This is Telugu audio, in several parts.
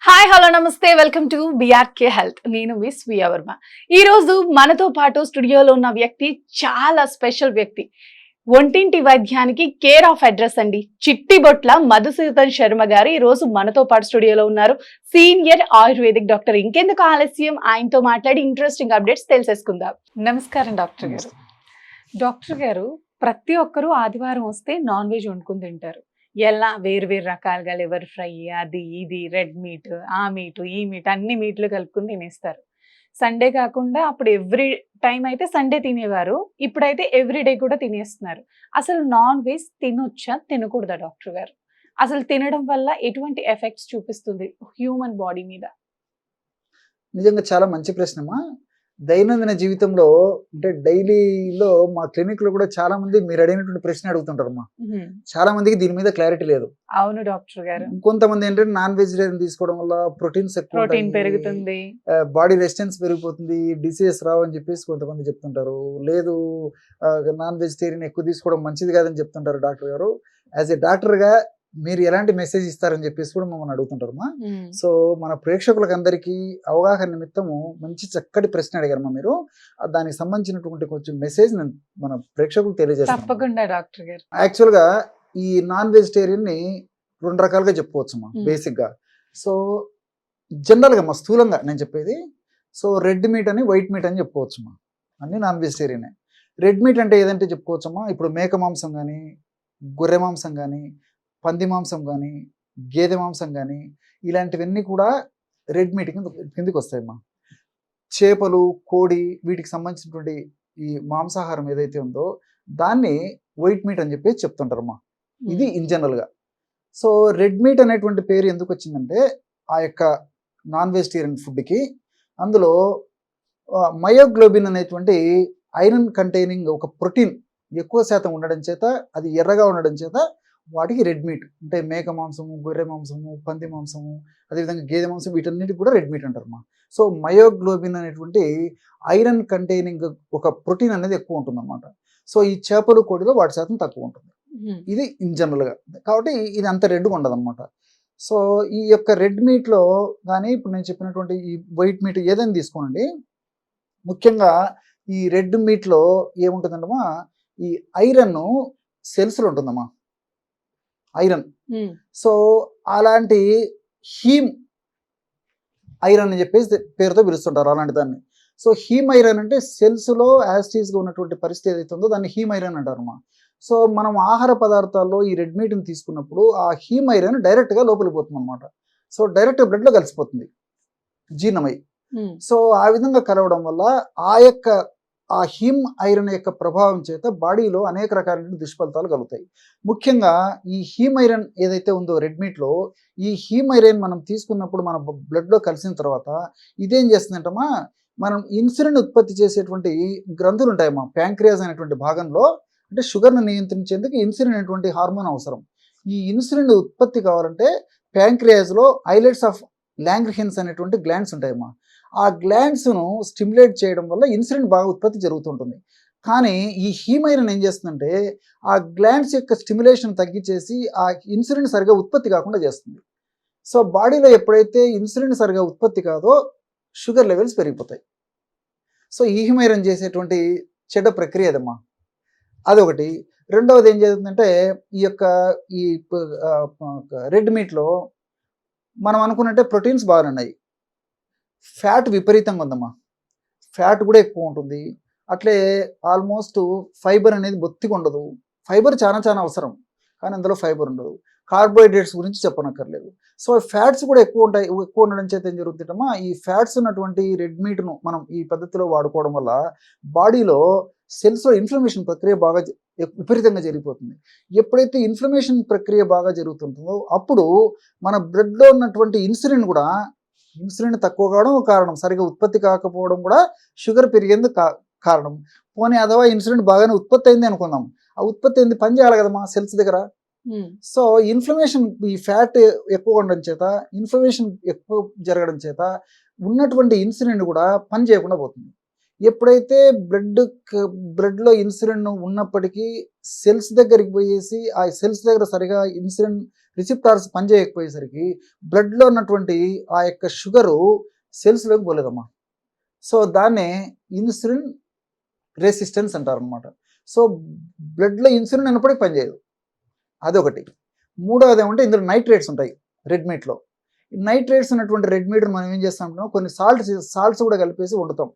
హాయ్ హలో నమస్తే వెల్కమ్ టు బిఆర్కే హెల్త్. నేను మిస్ వియా వర్మ. ఈ రోజు మనతో పాటు స్టూడియోలో ఉన్న వ్యక్తి చాలా స్పెషల్ వ్యక్తి. ఒంటింటి వైద్యానికి కేర్ ఆఫ్ అడ్రస్ అండి. చిట్టిబొట్ల మధుసూదన్ శర్మ గారు ఈ రోజు మనతో పాటు స్టూడియోలో ఉన్నారు. Senior ayurvedic doctor. ఇంకెందుకు ఆలస్యం, ఆయనతో మాట్లాడి ఇంట్రెస్టింగ్ అప్డేట్స్ తెలిసేసుకుందాం. నమస్కారం డాక్టర్ గారు. డాక్టర్ గారు, ప్రతి ఒక్కరూ ఆదివారం వస్తే నాన్ వెజ్ వండుకుని తింటారు. ఎలా వేరు వేరు రకాలుగా లివర్ ఫ్రై, అది ఇది, రెడ్ మీట్, ఆ మీట్, ఈ మీట్, అన్ని మీట్లు కలుపుకుని తినేస్తారు. సండే కాకుండా అప్పుడు ఎవ్రీ టైం అయితే సండే తినేవారు, ఇప్పుడైతే ఎవ్రీడే కూడా తినేస్తున్నారు. అసలు నాన్ వెజ్ తినొచ్చా, తినకూడదా డాక్టర్ గారు? అసలు తినడం వల్ల ఎటువంటి ఎఫెక్ట్స్ చూపిస్తుంది హ్యూమన్ బాడీ మీద? నిజంగా చాలా మంచి ప్రశ్నమా. దైనందిన జీవితంలో అంటే డైలీలో మా క్లినిక్లో కూడా చాలా మంది మీరు అడిగినటువంటి ప్రశ్న అడుగుతుంటారమ్మా. చాలా మందికి దీని మీద క్లారిటీ లేదు. అవును డాక్టర్ గారు. కొంతమంది ఏంటంటే నాన్ వెజిటేరియన్ తీసుకోవడం వల్ల ప్రోటీన్స్ ఎక్కువ ప్రోటీన్ పెరుగుతుంది, బాడీ రెసిస్టెన్స్ పెరిగిపోతుంది, డిసీజెస్ రావు అని చెప్పేసి కొంతమంది చెప్తుంటారు. లేదు, నాన్ వెజిటేరియన్ ఎక్కువ తీసుకోవడం మంచిది కాదని చెప్తుంటారు డాక్టర్ గారు. యాజ్ ఏ డాక్టర్గా మీరు ఎలాంటి మెసేజ్ ఇస్తారని చెప్పేసి కూడా మమ్మల్ని అడుగుతుంటారమ్మా. సో మన ప్రేక్షకులకు అందరికీ అవగాహన నిమిత్తము మంచి చక్కటి ప్రశ్న అడిగారమ్మా మీరు. దానికి సంబంధించినటువంటి కొంచెం మెసేజ్ నేను మన ప్రేక్షకులకు తెలియజేస్తాను. తప్పకుండా డాక్టర్ గారు. యాక్చువల్గా ఈ నాన్ వెజిటేరియన్ ని రెండు రకాలుగా చెప్పుకోవచ్చమ్మా బేసిక్ గా. సో జనరల్ గా మా స్థూలంగా నేను చెప్పేది, సో రెడ్ మీట్ అని వైట్ మీట్ అని చెప్పుకోవచ్చమ్మా. అన్ని నాన్ వెజిటేరియనే. రెడ్ మీట్ అంటే ఏదంటే చెప్పుకోవచ్చమ్మా, ఇప్పుడు మేక మాంసం కానీ, గొర్రె మాంసం కానీ, పంది మాంసం కానీ, గేదె మాంసం కానీ, ఇలాంటివన్నీ కూడా రెడ్ మీట్ కిందకి వస్తాయమ్మా. చేపలు, కోడి, వీటికి సంబంధించినటువంటి ఈ మాంసాహారం ఏదైతే ఉందో దాన్ని వైట్ మీట్ అని చెప్పేసి చెప్తుంటారమ్మా. ఇది ఇన్ జనరల్గా. సో రెడ్ మీట్ అనేటువంటి పేరు ఎందుకు వచ్చిందంటే ఆ యొక్క నాన్ వెజిటేరియన్ ఫుడ్కి అందులో మయోగ్లోబిన్ అనేటువంటి ఐరన్ కంటైనింగ్ ఒక ప్రోటీన్ ఎక్కువ శాతం ఉండడం చేత, అది ఎర్రగా ఉండడం చేత వాటికి రెడ్ మీట్ అంటే మేక మాంసము, గొర్రె మాంసము, పంది మాంసము, అదేవిధంగా గేదె మాంసం, వీటన్నిటికి కూడా రెడ్ మీట్ అంటారమ్మా. సో మయోగ్లోబిన్ అనేటువంటి ఐరన్ కంటైనింగ్ ఒక ప్రోటీన్ అనేది ఎక్కువ ఉంటుంది అన్నమాట. సో ఈ చేపలు, కోడిలో వాటి శాతం తక్కువ ఉంటుంది. ఇది ఇన్ జనరల్గా. కాబట్టి ఇది అంత రెడ్గా ఉండదు అనమాట. సో ఈ యొక్క రెడ్ మీట్లో కానీ ఇప్పుడు నేను చెప్పినటువంటి ఈ వైట్ మీట్ ఏదైనా తీసుకోనండి, ముఖ్యంగా ఈ రెడ్ మీట్లో ఏముంటుందంటమ్మా, ఈ ఐరన్ సెల్స్లో ఉంటుందమ్మా, ఐరన్. సో అలాంటి హీమ్ ఐరన్ అని చెప్పేసి పేరుతో పిలుస్తుంటారు అలాంటి దాన్ని. సో హీమ్ ఐరన్ అంటే సెల్స్లో యాసిటీస్గా ఉన్నటువంటి పరిస్థితి ఏదైతే ఉందో దాన్ని హీమ్ ఐరన్ అంటారమ్మా. సో మనం ఆహార పదార్థాల్లో ఈ రెడ్ మీట్ని తీసుకున్నప్పుడు ఆ హీమ్ ఐరన్ డైరెక్ట్గా లోపలికి పోతుంది అనమాట. సో డైరెక్ట్ బ్లడ్లో కలిసిపోతుంది జీర్ణమై. సో ఆ విధంగా కలవడం వల్ల ఆ హీమ్ ఐరన్ యొక్క ప్రభావం చేత బాడీలో అనేక రకాలైన దుష్ఫలితాలు కలుగుతాయి. ముఖ్యంగా ఈ హీమ్ ఐరన్ ఏదైతే ఉందో రెడ్ మీట్లో, ఈ హీమ్ ఐరన్ మనం తీసుకున్నప్పుడు మన బ్లడ్లో కలిసిన తర్వాత ఇదేం చేస్తుందంటమ్మా, మనం ఇన్సులిన్ ఉత్పత్తి చేసేటువంటి గ్రంథులు ఉంటాయమ్మా ప్యాంక్రియాస్ అనేటువంటి భాగంలో. అంటే షుగర్ను నియంత్రించేందుకు ఇన్సులిన్ అనేటువంటి హార్మోన్ అవసరం. ఈ ఇన్సులిన్ ఉత్పత్తి కావాలంటే ప్యాంక్రియాస్లో ఐలెట్స్ ఆఫ్ లాంగ్రిహిన్స్ అనేటువంటి గ్లాండ్స్ ఉంటాయమ్మా. ఆ గ్లాండ్స్ను స్టిమ్యులేట్ చేయడం వల్ల ఇన్సులిన్ బాగా ఉత్పత్తి జరుగుతుంటుంది. కానీ ఈ హీమ్ ఐరన్ ఏం చేస్తుందంటే ఆ గ్లాండ్స్ యొక్క స్టిమ్యులేషన్ తగ్గించేసి ఆ ఇన్సులిన్ సరిగా ఉత్పత్తి కాకుండా చేస్తుంది. సో బాడీలో ఎప్పుడైతే ఇన్సులిన్ సరిగా ఉత్పత్తి కాదో షుగర్ లెవెల్స్ పెరిగిపోతాయి. సో ఈ హీమ్ ఐరన్ చేసేటువంటి చెడ్డ ప్రక్రియ అదమ్మా. అదొకటి. రెండవది ఏం చేస్తుందంటే ఈ రెడ్ మీట్లో మనం అనుకున్నట్టే ప్రోటీన్స్ బాగా ఉన్నాయి, ఫ్యాట్ విపరీతంగా ఉందమ్మా. ఫ్యాట్ కూడా ఎక్కువ ఉంటుంది. అట్లే ఆల్మోస్ట్ ఫైబర్ అనేది బొత్తిగా ఉండదు. ఫైబర్ చాలా చాలా అవసరం, కానీ అందులో ఫైబర్ ఉండదు. కార్బోహైడ్రేట్స్ గురించి చెప్పనక్కర్లేదు. సో ఫ్యాట్స్ కూడా ఎక్కువ ఉండడం చేత ఏం జరుగుతుందమ్మా, ఈ ఫ్యాట్స్ ఉన్నటువంటి రెడ్ మీట్ను మనం ఈ పద్ధతిలో వాడుకోవడం వల్ల బాడీలో సెల్స్లో ఇన్ఫ్లమేషన్ ప్రక్రియ బాగా విపరీతంగా జరిగిపోతుంది. ఎప్పుడైతే ఇన్ఫ్లమేషన్ ప్రక్రియ బాగా జరుగుతుంటుందో అప్పుడు మన బ్లడ్లో ఉన్నటువంటి ఇన్సులిన్ తక్కువ కావడం ఒక కారణం, సరిగా ఉత్పత్తి కాకపోవడం కూడా షుగర్ పెరిగేందుకు కారణం. పోనీ అథవా ఇన్సులిన్ బాగానే ఉత్పత్తి అయింది అనుకుందాం, ఆ ఉత్పత్తి అయింది పని చేయాలి కదమ్మా సెల్స్ దగ్గర. సో ఇన్ఫ్లమేషన్, ఈ ఫ్యాట్ ఎక్కువ ఉండడం చేత, ఇన్ఫ్లమేషన్ ఎక్కువ జరగడం చేత ఉన్నటువంటి ఇన్సులిన్ కూడా పని చేయకుండా పోతుంది. ఎప్పుడైతే బ్లడ్లో ఇన్సులిన్ ఉన్నప్పటికీ సెల్స్ దగ్గరికి పోయేసి ఆ సెల్స్ దగ్గర సరిగా ఇన్సులిన్ రిసిప్టార్స్ పనిచేయకపోయేసరికి బ్లడ్లో ఉన్నటువంటి ఆ యొక్క షుగరు సెల్స్లోకి పోలేదమ్మా. సో దాన్నే ఇన్సులిన్ రెసిస్టెన్స్ అంటారు అనమాట. సో బ్లడ్లో ఇన్సులిన్ ఉన్నప్పటికీ పనిచేయదు, అదొకటి. మూడవది ఏమంటే ఇందులో నైట్రేట్స్ ఉంటాయి రెడ్ మీట్లో. నైట్రేట్స్ ఉన్నటువంటి రెడ్ మీట్ని మనం ఏం చేస్తాం, కొన్ని సాల్ట్స్ కూడా కలిపేసి వండుతాం.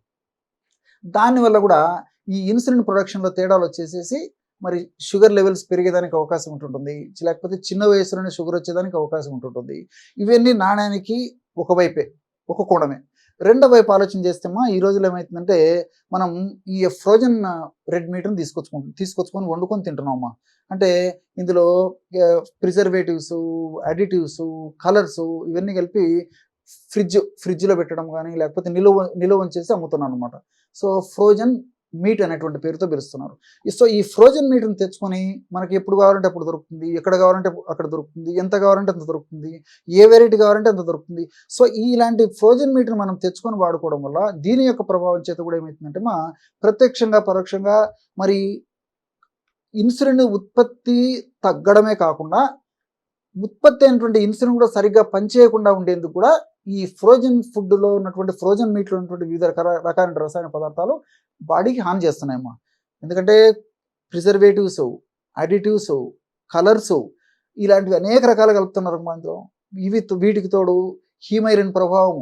దానివల్ల కూడా ఈ ఇన్సులిన్ ప్రొడక్షన్లో తేడాలు వచ్చేసేసి మరి షుగర్ లెవెల్స్ పెరిగేదానికి అవకాశం ఉంటుంటుంది, లేకపోతే చిన్న వయసులోనే షుగర్ వచ్చేదానికి అవకాశం ఉంటుంటుంది. ఇవన్నీ నాణ్యానికి ఒక కోణమే. రెండో వైపు ఆలోచన చేస్తేమా ఈ రోజులో ఏమవుతుందంటే మనం ఈ ఫ్రోజన్ రెడ్ మీట్ని తీసుకొచ్చుకొని వండుకొని తింటున్నామమ్మా. అంటే ఇందులో ప్రిజర్వేటివ్స్, అడిటివ్స్, కలర్స్ ఇవన్నీ కలిపి ఫ్రిడ్జ్లో పెట్టడం కానీ లేకపోతే నిలువ ఉంచేసి అమ్ముతున్నాను అనమాట. సో ఫ్రోజన్ మీట్ అనేటువంటి పేరుతో పిలుస్తున్నారు. సో ఈ ఫ్రోజన్ మీట్ని తెచ్చుకొని మనకి ఎప్పుడు కావాలంటే అప్పుడు దొరుకుతుంది, ఎక్కడ కావాలంటే అక్కడ దొరుకుతుంది, ఎంత కావాలంటే అంత దొరుకుతుంది, ఏ వెరైటీ కావాలంటే అంత దొరుకుతుంది. సో ఇలాంటి ఫ్రోజన్ మీట్ని మనం తెచ్చుకొని వాడుకోవడం వల్ల దీని యొక్క ప్రభావం చేత కూడా ఏమవుతుందంటే ప్రత్యక్షంగా పరోక్షంగా మరి ఇన్సులిన్ ఉత్పత్తి తగ్గడమే కాకుండా ఉత్పత్తి అయినటువంటి ఇన్సులిన్ కూడా సరిగ్గా పనిచేయకుండా ఉండేందుకు కూడా ఈ ఫ్రోజన్ ఫుడ్లో ఉన్నటువంటి ఫ్రోజన్ మీట్లో ఉన్నటువంటి వివిధ రకాల రసాయన పదార్థాలు బాడీకి హాని చేస్తున్నాయమ్మా. ఎందుకంటే ప్రిజర్వేటివ్స్, అడిటివ్స్, కలర్స్ ఇలాంటివి అనేక రకాలు కలుపుతున్నారు అందులో. వీటికి తోడు హీమైరిన్ ప్రభావం,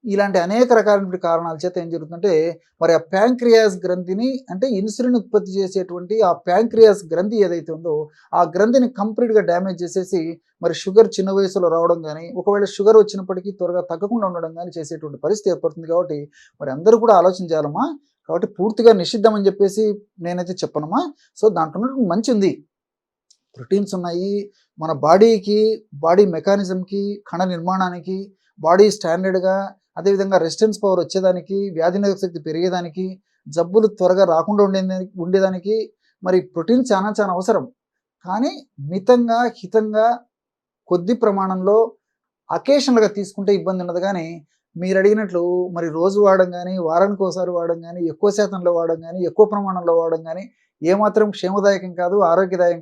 ఇలాంటి అనేక రకాలైన కారణాల చేత ఏం జరుగుతుందంటే మరి ఆ ప్యాంక్రియాస్ గ్రంథిని, అంటే ఇన్సులిన్ ఉత్పత్తి చేసేటువంటి ఆ ప్యాంక్రియాస్ గ్రంథి ఏదైతే ఉందో ఆ గ్రంథిని కంప్లీట్గా డ్యామేజ్ చేసేసి మరి షుగర్ చిన్న వయసులో రావడం కానీ, ఒకవేళ షుగర్ వచ్చినప్పటికీ త్వరగా తగ్గకుండా ఉండడం కానీ చేసేటువంటి పరిస్థితి ఏర్పడుతుంది. కాబట్టి మరి అందరూ కూడా ఆలోచన చేయాలమ్మా. కాబట్టి పూర్తిగా నిషిద్ధం అని చెప్పేసి నేనైతే చెప్పనమ్మా. సో దాంట్లో మంచి ఉంది, ప్రోటీన్స్ ఉన్నాయి, మన బాడీకి, బాడీ మెకానిజంకి, కణ నిర్మాణానికి, బాడీ స్టాండర్డ్గా, అదేవిధంగా రెసిస్టెన్స్ పవర్ వచ్చేదానికి, వ్యాధి నిరోధక శక్తి పెరిగేదానికి, జబ్బులు త్వరగా రాకుండా ఉండేదానికి మరి ప్రోటీన్ చాలా చాలా అవసరం. కానీ మితంగా, హితంగా, కొద్ది ప్రమాణంలో అకేషనల్గా తీసుకుంటే ఇబ్బంది ఉండదు. కానీ మీరు అడిగినట్లు మరి రోజు వాడడం కానీ, వారానికి ఒకసారి వాడడం కానీ, ఎక్కువ శాతంలో వాడడం కానీ, ఎక్కువ ప్రమాణంలో వాడడం కానీ ఏమాత్రం క్షేమదాయకం కాదు, ఆరోగ్యదాయకం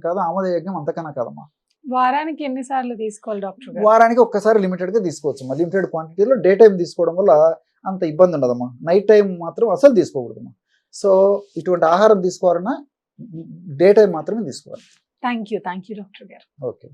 కాదు, ఆమోదయోగ్యం అంతకన్నా కాదమ్మా. వారానికి ఎన్నిసార్లు తీసుకోవాలి డాక్టర్ గారు? వారానికి ఒక్కసారి లిమిటెడ్గా తీసుకోవచ్చు. లిమిటెడ్ క్వాంటిటీలో డే టైం తీసుకోవడం వల్ల అంత ఇబ్బంది ఉండదమ్మా. నైట్ టైం మాత్రం అసలు తీసుకోకూడదమ్మా. సో ఇటువంటి ఆహారం తీసుకోవాలన్నా డే టైం మాత్రమే తీసుకోవాలి. థ్యాంక్ యూ డాక్టర్ గారు. ఓకే.